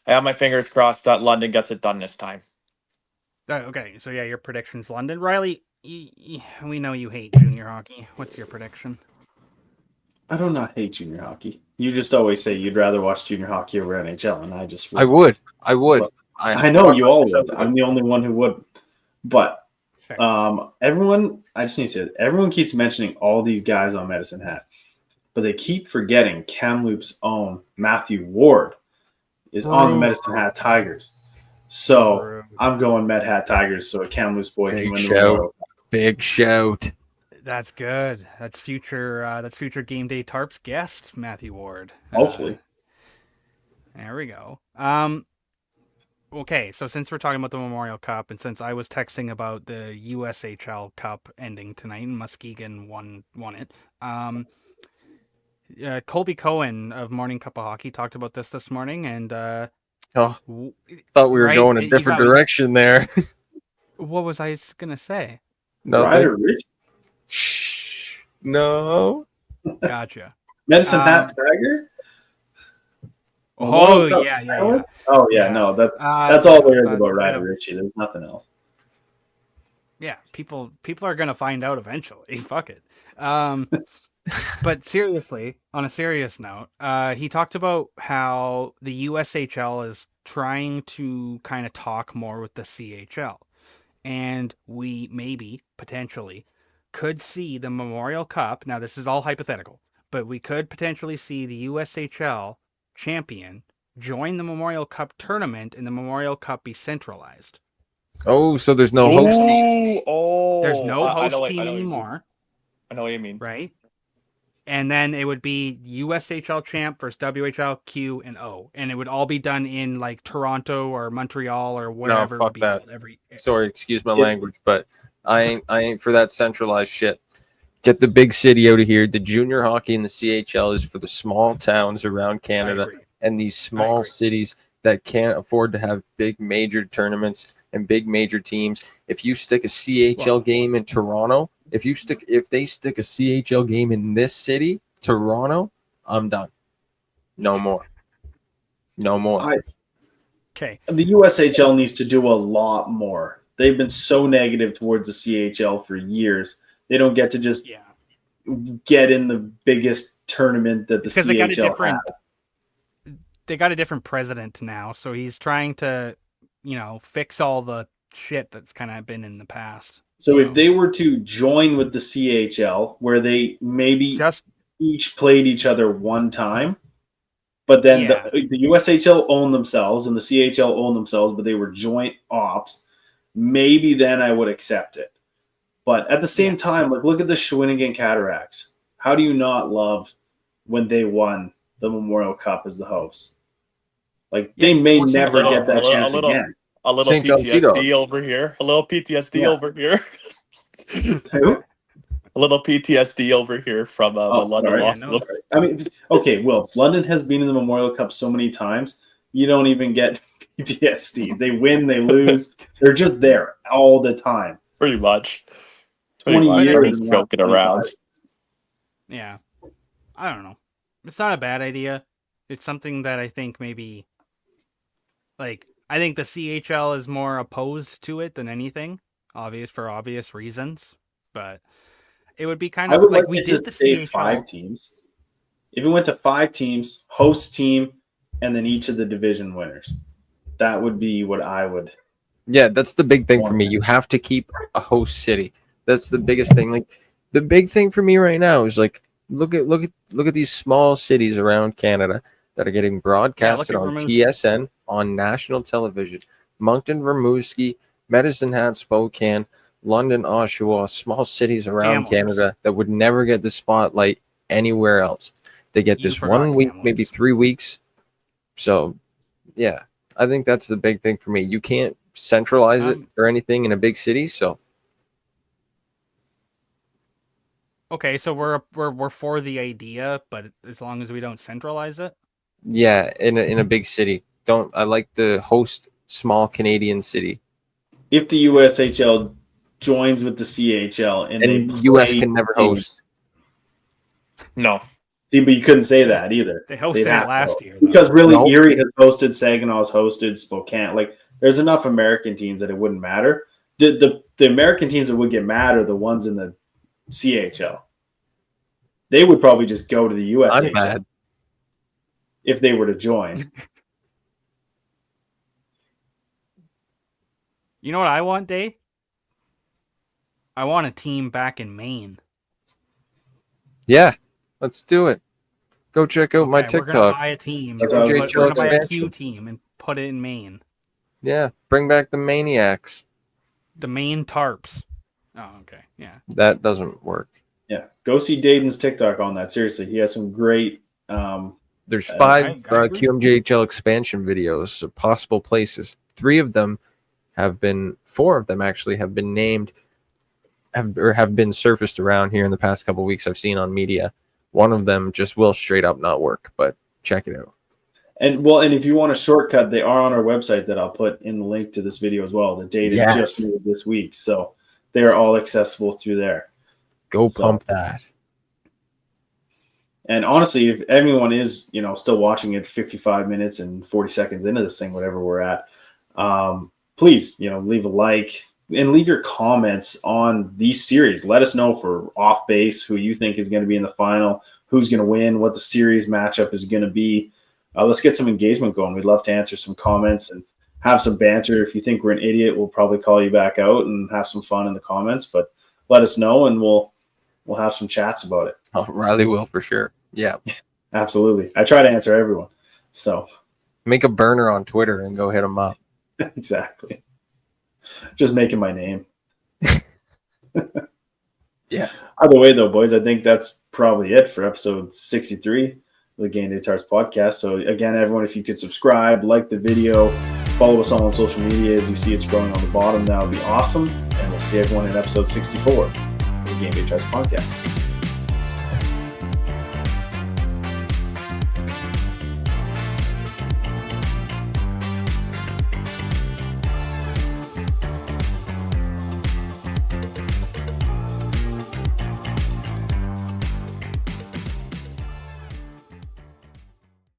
I have my fingers crossed that London gets it done this time. Okay, so yeah, your prediction's London. Ryley, we know you hate junior hockey. What's your prediction? I do not hate junior hockey. You just always say you'd rather watch junior hockey over NHL, and I just would. I would. I know you all would. I'm the only one who wouldn't. But everyone keeps mentioning all these guys on Medicine Hat. but they keep forgetting Kamloops' own Matthew Ward is on the Medicine Hat Tigers. So I'm going Med Hat Tigers so a Kamloops boy can win the Memorial Cup. Big shout. That's good. That's future Game Day Tarps guest Matthew Ward. Hopefully. There we go. Okay, so since we're talking about the Memorial Cup, and since I was texting about the USHL Cup ending tonight, and Muskegon won it, Colby Cohen of Morning Cup of Hockey talked about this morning, and thought we were going a different direction there. What was I gonna say? Ryder Rich? Shh. No. Gotcha. Medicine Hat Tiger? Oh yeah. Oh yeah, no, that's all there is about Ryder Ritchie. There's nothing else. Yeah, people are gonna find out eventually. Fuck it. But seriously, on a serious note, he talked about how the USHL is trying to kind of talk more with the CHL, and we maybe potentially could see the Memorial Cup. Now this is all hypothetical, but we could potentially see the USHL champion join the Memorial Cup tournament and the Memorial Cup be centralized. Oh, so there's no host team. There's no host team anymore. I know what you mean. Right? And then it would be USHL champ versus WHL Q and O. And it would all be done in like Toronto or Montreal or wherever. No, fuck that. Sorry, excuse my language, but I ain't for that centralized shit. Get the big city out of here. The junior hockey in the CHL is for the small towns around Canada and these small cities that can't afford to have big major tournaments and big major teams. If you stick a CHL game in Toronto, if they stick a CHL game in this city, Toronto, I'm done. No more. Okay. The USHL needs to do a lot more. They've been so negative towards the CHL for years. They don't get to just get in the biggest tournament that the CHL has. They got a different president now, so he's trying to, fix all the shit that's kind of been in the past. So if they were to join with the CHL, where they maybe just each played each other one time, but then the USHL owned themselves and the CHL owned themselves, but they were joint ops, maybe then I would accept it. But at the same time, look at the Shawinigan Cataracts. How do you not love when they won the Memorial Cup as the host? They may never get that chance again. A little PTSD over here. A little PTSD over here. Who? A little PTSD over here from London lost. I mean, okay, Wilbs. London has been in the Memorial Cup so many times, you don't even get PTSD. They win, they lose. They're just there all the time. Pretty much. 20 years joking around. Yeah. I don't know. It's not a bad idea. It's something that I think maybe, I think the CHL is more opposed to it than anything, for obvious reasons. But it would be kind of like we did the CHL. 5 teams. If it went to 5 teams, host team, and then each of the division winners, that would be what I would. Yeah, that's the big thing for me. You have to keep a host city. That's the biggest thing. The big thing for me right now is look at these small cities around Canada that are getting broadcasted on TSN on national television. Moncton, Rimouski, Medicine Hat, Spokane, London, Oshawa, small cities around Canada that would never get the spotlight anywhere else. They get this 1 week, maybe 3 weeks. So, yeah, I think that's the big thing for me. You can't centralize it or anything in a big city, so. Okay, so we're for the idea, but as long as we don't centralize it. Yeah, in a big city. I like the host small Canadian city. If the USHL joins with the CHL and the US can never host. No. See, but you couldn't say that either. They hosted it last year. Because really, Erie has hosted, Saginaw's hosted, Spokane. There's enough American teams that it wouldn't matter. The American teams that would get mad are the ones in the CHL. They would probably just go to the USHL. I'm mad. If they were to join. You know what I want, Day? I want a team back in Maine. Yeah. Let's do it. Go check out my TikTok. We're gonna buy a team. That's what I was We're gonna buy a expansion. Q team and put it in Maine. Yeah, bring back the Maniacs. The Maine Tarps. Oh, okay. Yeah. That doesn't work. Yeah, go see Daeden's TikTok on that. Seriously, he has some great. There's I 5 agree. QMJHL expansion videos of possible places. 4 of them actually have been named, have been surfaced around here in the past couple of weeks. I've seen on media. One of them just will straight up not work, but check it out. And if you want a shortcut, they are on our website that I'll put in the link to this video as well. The Daeden just made this week, so they are all accessible through there. Go pump that. And honestly, if anyone is, still watching it 55 minutes and 40 seconds into this thing, whatever we're at, please, leave a like and leave your comments on these series. Let us know for off base who you think is going to be in the final, who's going to win, what the series matchup is going to be. Let's get some engagement going. We'd love to answer some comments and have some banter. If you think we're an idiot, we'll probably call you back out and have some fun in the comments. But let us know, and we'll have some chats about it. Oh, Ryley will for sure. Yeah, absolutely. I try to answer everyone. So make a burner on Twitter and go hit them up. Exactly. Just making my name. Yeah. Either way, though, boys, I think that's probably it for episode 63 of the Gameday Tarps podcast. So again, everyone, if you could subscribe, like the video, follow us all on social media. As you see, it's scrolling on the bottom. That would be awesome. And we'll see everyone in episode 64 of the Gameday Tarps podcast.